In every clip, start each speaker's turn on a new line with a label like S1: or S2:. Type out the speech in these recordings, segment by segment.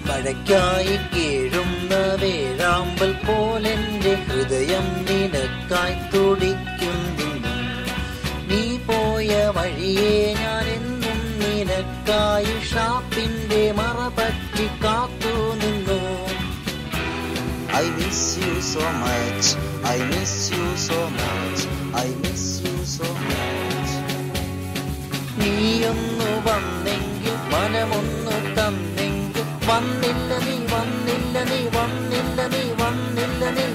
S1: മഴയ്ക്കായി കേഴുന്ന വേഴാമ്പൽ പോലെന്റെ ഹൃദയം നിനക്കായി തുടിക്കുന്നു. നീ പോയ വഴിയെ ഞാൻ എന്നും നിനക്കായി ഷാപ്പിന്റെ മറപറ്റി കാത്തു നിന്നു. I miss you so much, I miss you so much, I miss you so much. നീയൊന്നു വന്നെങ്കിൽ മനമൊന്നു തന്നെങ്കിൽ വന്നില്ല നീ വന്നില്ല നീ വന്നില്ല നീ വന്നില്ല നീ.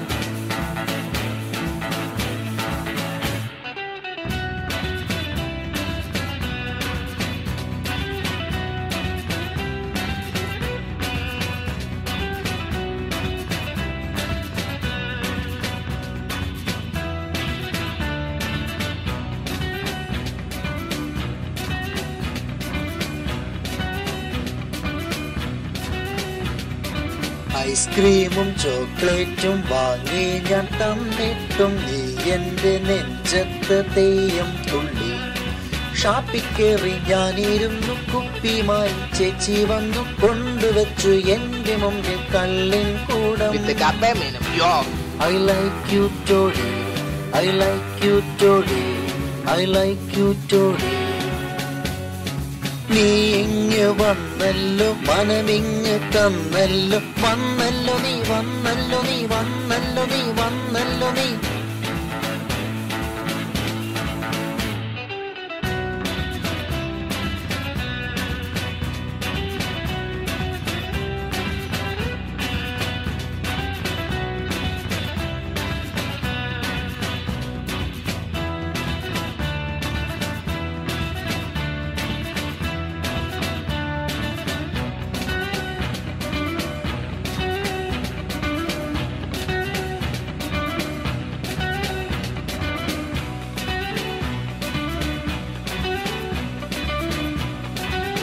S1: ഐസ്ക്രീമും ചോക്ലേറ്റും വാങ്ങി ഞാൻ തന്നിട്ടും നീ എന്റെ നെഞ്ചത്ത് തെയ്യം തുള്ളി. ഷാപ്പിൽ കയറി ഞാനിരുന്നു കുപ്പിയുമായി ചേച്ചി വന്നു കൊണ്ടുവച്ചു എന്റെ മുമ്പിൽ കള്ളിൻ കൂടം. I like you Jody, I like you Jody, I like you Jody. നീ ഇങ്ങ് വന്നല്ലോ മനമിങ്ങ് തന്നല്ലോ വന്നല്ലോ നീ വന്നല്ലോ നീ വന്നല്ലോ നീ വന്നല്ലോ നീ.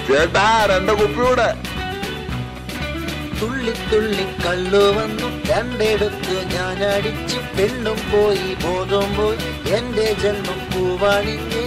S2: ചേട്ടാ 2 കുപ്പിയൂടെ.
S1: തുള്ളി തുള്ളി കള്ളു വന്നു രണ്ടെടുത്ത് ഞാൻ അടിച്ച് പെണ്ണും പോയി ബോധം പോയി എന്റെ ജന്മം പൂവാണിഞ്ഞ്